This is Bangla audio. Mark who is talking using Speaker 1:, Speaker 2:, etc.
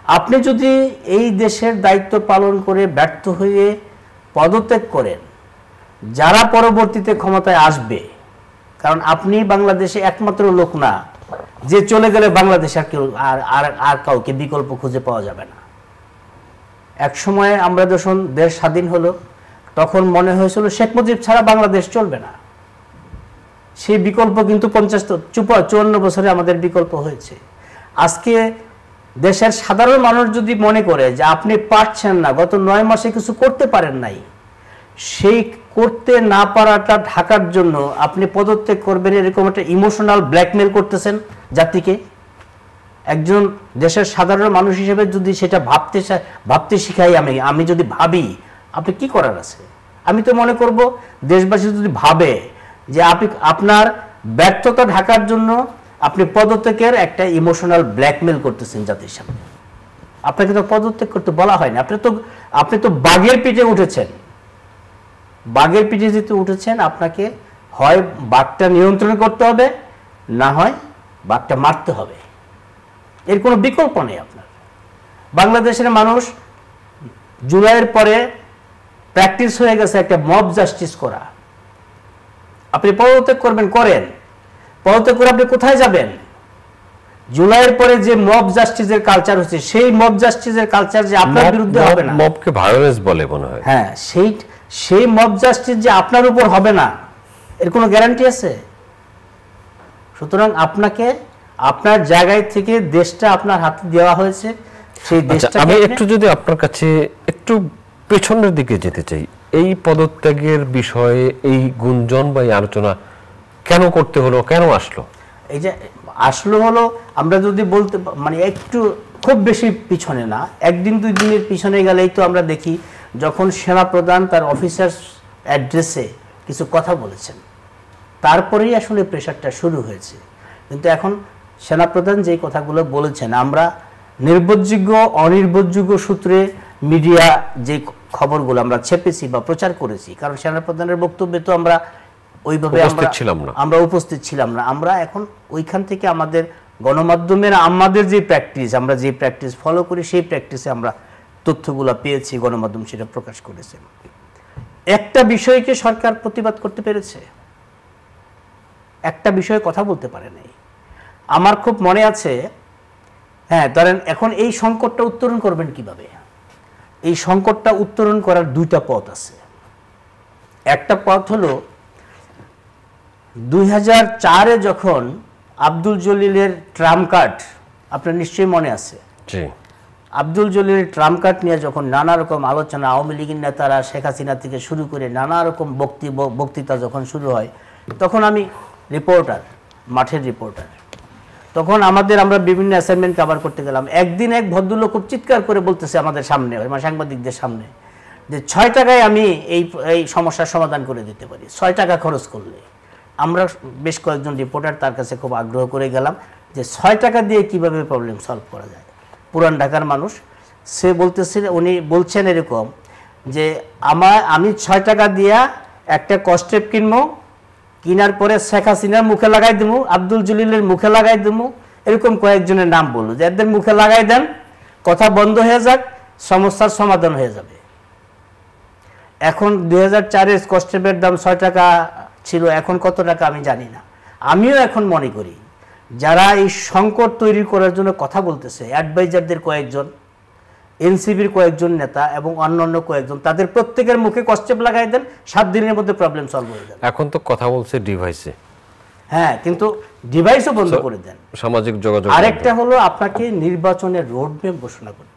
Speaker 1: আপনি যদি এই দেশের দায়িত্ব পালন করে ব্যর্থ হয়ে পদত্যাগ করেন, যারা পরবর্তীতে ক্ষমতায় আসবে, কারণ আপনি বাংলাদেশে একমাত্র লোক না যে চলে গেলে বাংলাদেশ আর কাউকে বিকল্প খুঁজে পাওয়া যাবে না। এক সময় আমরা যখন দেশ স্বাধীন হলো তখন মনে হয়েছিল শেখ মুজিব ছাড়া বাংলাদেশ চলবে না। সেই বিকল্প কিন্তু 54 বছরে আমাদের বিকল্প হয়েছে। আজকে দেশের সাধারণ মানুষ যদি মনে করে যে আপনি পারছেন না, গত 9 মাসে কিছু করতে পারেন নাই, সেই করতে না পারাটা ঢাকার জন্য আপনি পদত্যাগ করবেন, এরকম একটা ইমোশনাল ব্ল্যাকমেল করতেছেন জাতিকে। একজন দেশের সাধারণ মানুষ হিসেবে যদি সেটা ভাবতে শিখাই, আমি যদি ভাবি, আপনি কি করার আছে? আমি তো মনে করব দেশবাসী যদি ভাবে যে আপনার ব্যর্থতা ঢাকার জন্য আপনি পদত্যাগের একটা ইমোশনাল ব্ল্যাকমেল করতেছেন জাতির সামনে। আপনাকে তো পদত্যাগ করতে বলা হয়নি। আপনি তো বাঘের পিঠে উঠেছেন। বাঘের পিঠে যেহেতু উঠেছেন, আপনাকে হয় বাঘটা নিয়ন্ত্রণ করতে হবে, না হয় বাঘটা মারতে হবে। এর কোনো বিকল্প নেই আপনার। বাংলাদেশের মানুষ জুলাইয়ের পরে প্র্যাকটিস হয়ে গেছে একটা মব জাস্টিস করা। আপনি পদত্যাগ করবেন, করেন। পদত্যাগ করে আপনি কোথায় যাবেন? জুলাইয়ের পরে যে মব জাস্টিসের কালচার হচ্ছে, সেই মব জাস্টিসের কালচার যে আপনার বিরুদ্ধে হবে না।
Speaker 2: মবকে ভায়োলেন্স বলে মনে হয়।
Speaker 1: হ্যাঁ, সেই মব জাস্টিস যে আপনার উপর হবে না, এর কোনো গ্যারান্টি আছে? সুতরাং আপনাকে আপনার জায়গায় থেকে দেশটা আপনার হাতে দেওয়া হয়েছে, সেই দেশটা।
Speaker 2: আমি একটু যদি আপনার কাছে একটু পেছনের দিকে যেতে চাই, এই পদত্যাগের বিষয়ে এই গুঞ্জন বা এই আলোচনা কেন করতে হলো, কেন আসলো?
Speaker 1: এই যে আসলো হলো, আমরা যদি বলতে মানে একটু খুব বেশি পিছনে না, একদিন 2 দিনের পিছনে গেলেই তো আমরা দেখি যখন সেনাপ্রধান তার অফিসার্স অ্যাড্রেসে কিছু কথা বলেছেন, তারপরেই আসলে প্রেশারটা শুরু হয়েছে। কিন্তু এখন সেনাপ্রধান যেই কথাগুলো বলেছেন, আমরা নির্ভরযোগ্য অনির্ভরযোগ্য সূত্রে মিডিয়া যে খবরগুলো আমরা ছেপেছি বা প্রচার করেছি, কারণ সেনাপ্রধানের বক্তব্যে তো আমরা ওইভাবে আমরা উপস্থিত ছিলাম না। আমরা এখন ওইখান থেকে আমাদের গণমাধ্যমের আমাদের যে প্র্যাকটিস, আমরা যে প্র্যাকটিস ফলো করি, সেই প্র্যাকটিসে আমরা তথ্যগুলো পেয়েছি, গণমাধ্যম সেটা প্রকাশ করেছে। একটা বিষয়কে সরকার প্রতিবাদ করতে পেরেছে, একটা বিষয়ে কথা বলতে পারে নাই। আমার খুব মনে আছে, হ্যাঁ, ধরেন এখন এই সংকটটা উত্তরণ করবেন কিভাবে? এই সংকটটা উত্তরণ করার 2টা পথ আছে। একটা পথ হলো 2004-এ যখন আব্দুল জলিলের ট্রাম্প কার্ড, আপনার নিশ্চয়ই মনে আছে, আব্দুল জলিলের ট্রাম্প কার্ড নিয়ে যখন নানা রকম আলোচনা, আওয়ামী লীগের নেতারা, শেখ হাসিনা থেকে শুরু করে নানা রকম বক্তৃতা যখন শুরু হয়, তখন আমি রিপোর্টার, মাঠের রিপোর্টার, তখন আমরা বিভিন্ন অ্যাসাইনমেন্ট কভার করতে গেলাম। একদিন এক ভদ্রলোক খুব চিৎকার করে বলতেছে আমাদের সামনে, সাংবাদিকদের সামনে, যে 6 টাকায় আমি এই সমস্যার সমাধান করে দিতে পারি, 6 টাকা খরচ করলে। আমরা বেশ কয়েকজন রিপোর্টার তার কাছে খুব আগ্রহ করে গেলাম যে 6 টাকা দিয়ে কিভাবে প্রবলেম সলভ করা যায়। পুরান ঢাকার মানুষ, সে বলতেছে, উনি বলছেন এরকম যে আমি 6 টাকা দিয়া একটা কস্টেপ কিনবো, কিনার পরে শেখ হাসিনার মুখে লাগাই দেবো, আব্দুল জলিলের মুখে লাগাই দেবো, এরকম কয়েকজনের নাম বললো যে এদের মুখে লাগাই দেন, কথা বন্ধ হয়ে যাক, সমস্যার সমাধান হয়ে যাবে। এখন 2004-এ কস্টেপের দাম 6 টাকা ছিল, এখন কত টাকা আমি জানি না। আমিও এখন মনে করি যারা এই সংকট তৈরি করার জন্য কথা বলতেছে, অ্যাডভাইজারদের কয়েকজন, এনসিবির কয়েকজন নেতা এবং অন্যান্য কয়েকজন, তাদের প্রত্যেকের মুখে কস্টেপ লাগাই দেন, 7 দিনের মধ্যে প্রবলেম সলভ হয়ে যাবে।
Speaker 2: এখন তো কথা বলছে ডিভাইসে,
Speaker 1: হ্যাঁ, কিন্তু ডিভাইসও বন্ধ করে দেন,
Speaker 2: সামাজিক যোগাযোগ।
Speaker 1: আরেকটা হলো আপনাকে নির্বাচনের রোডম্যাপ ঘোষণা করতে